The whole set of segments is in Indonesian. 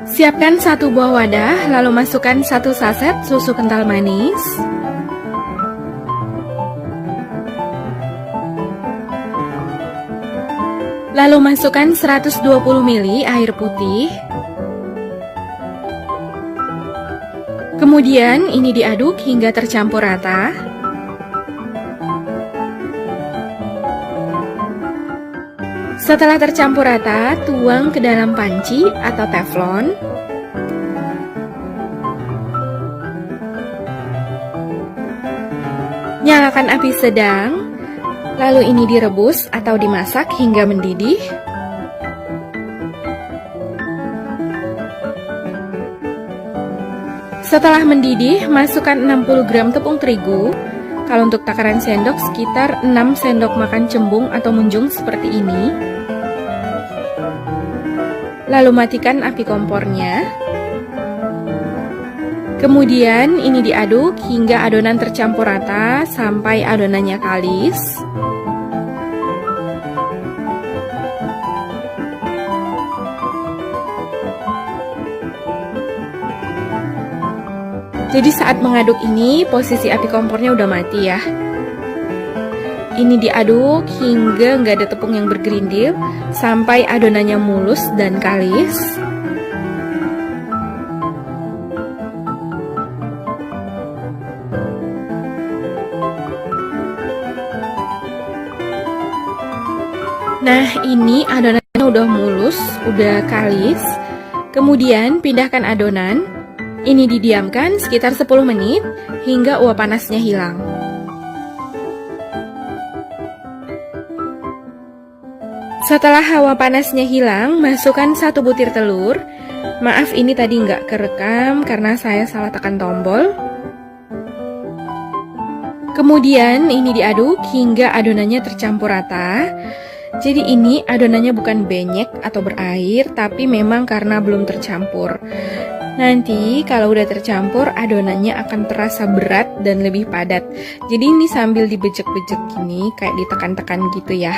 Siapkan satu buah wadah, lalu masukkan 1 saset susu kental manis. Lalu masukkan 120 ml air putih. Kemudian ini diaduk hingga tercampur rata. Setelah tercampur rata, tuang ke dalam panci atau teflon. Nyalakan api sedang, lalu ini direbus atau dimasak hingga mendidih. Setelah mendidih, masukkan 60 gram tepung terigu. Kalau untuk takaran sendok, sekitar 6 sendok makan cembung atau munjung seperti ini. Lalu matikan api kompornya. Kemudian ini diaduk hingga adonan tercampur rata sampai adonannya kalis. Jadi saat mengaduk ini, posisi api kompornya udah mati ya. Ini diaduk hingga nggak ada tepung yang bergerindil, sampai adonannya mulus dan kalis. Nah, ini adonannya udah mulus, udah kalis. Kemudian pindahkan adonan. Ini didiamkan sekitar 10 menit hingga uap panasnya hilang. Setelah hawa panasnya hilang, masukkan 1 butir telur. Maaf ini tadi nggak kerekam karena saya salah tekan tombol. Kemudian ini diaduk hingga adonannya tercampur rata. Jadi ini adonannya bukan benyek atau berair, tapi memang karena belum tercampur. Nanti kalau udah tercampur, adonannya akan terasa berat dan lebih padat. Jadi ini sambil dibejek-bejek gini, kayak ditekan-tekan gitu ya.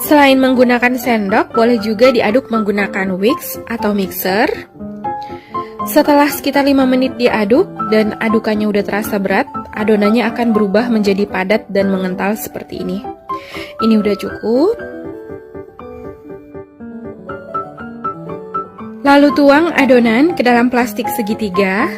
Selain menggunakan sendok, boleh juga diaduk menggunakan whisk atau mixer. Setelah sekitar 5 menit diaduk dan adukannya udah terasa berat, adonannya akan berubah menjadi padat dan mengental seperti ini. Ini udah cukup. Lalu tuang adonan ke dalam plastik segitiga.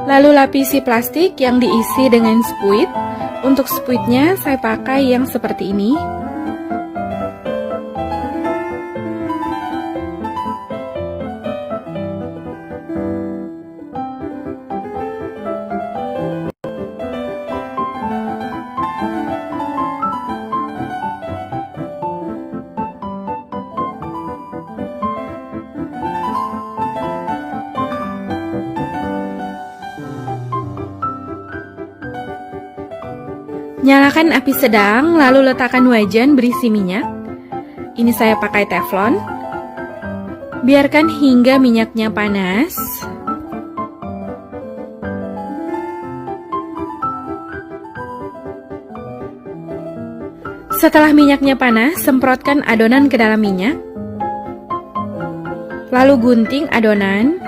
Lalu lapisi plastik yang diisi dengan spuit. Untuk spuitnya saya pakai yang seperti ini. Nyalakan api sedang, lalu letakkan wajan berisi minyak. Ini saya pakai teflon. Biarkan hingga minyaknya panas. Setelah minyaknya panas, semprotkan adonan ke dalam minyak. Lalu gunting adonan.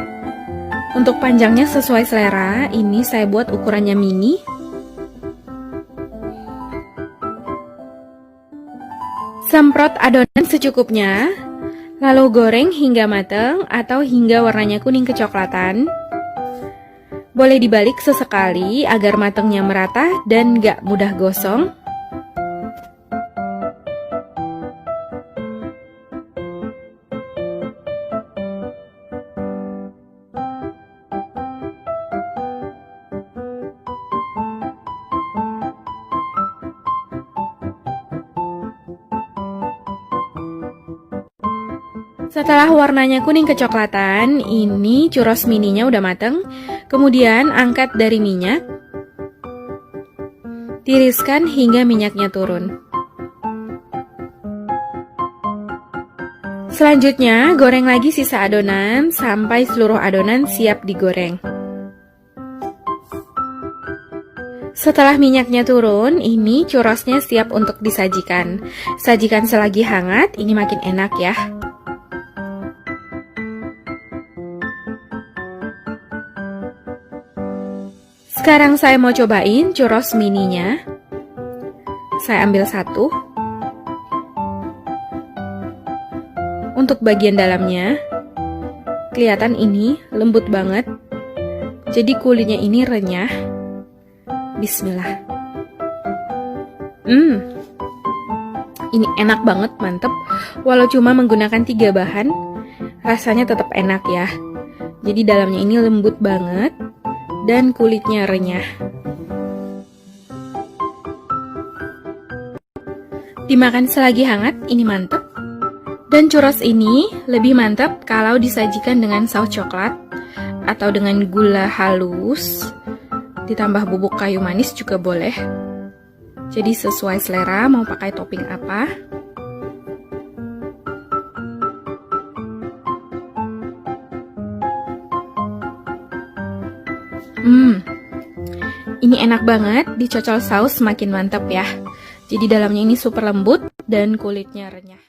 Untuk panjangnya sesuai selera, ini saya buat ukurannya mini. Semprot adonan secukupnya, lalu goreng hingga matang atau hingga warnanya kuning kecoklatan. Boleh dibalik sesekali agar matangnya merata dan gak mudah gosong. Setelah warnanya kuning kecoklatan, ini churros mininya udah mateng. Kemudian angkat dari minyak. Tiriskan hingga minyaknya turun. Selanjutnya, goreng lagi sisa adonan sampai seluruh adonan siap digoreng. Setelah minyaknya turun, ini churrosnya siap untuk disajikan. Sajikan selagi hangat, ini makin enak ya. Sekarang saya mau cobain churros mininya. Saya ambil satu. Untuk bagian dalamnya, kelihatan ini lembut banget. Jadi kulitnya ini renyah. Bismillah. Ini enak banget, mantep. Walau cuma menggunakan 3 bahan, rasanya tetap enak ya. Jadi dalamnya ini lembut banget dan kulitnya renyah. Dimakan selagi hangat, ini mantep. Dan churros ini lebih mantap kalau disajikan dengan saus coklat atau dengan gula halus. Ditambah bubuk kayu manis juga boleh. Jadi sesuai selera mau pakai topping apa. Ini enak banget, dicocol saus semakin mantap ya. Jadi dalamnya ini super lembut dan kulitnya renyah.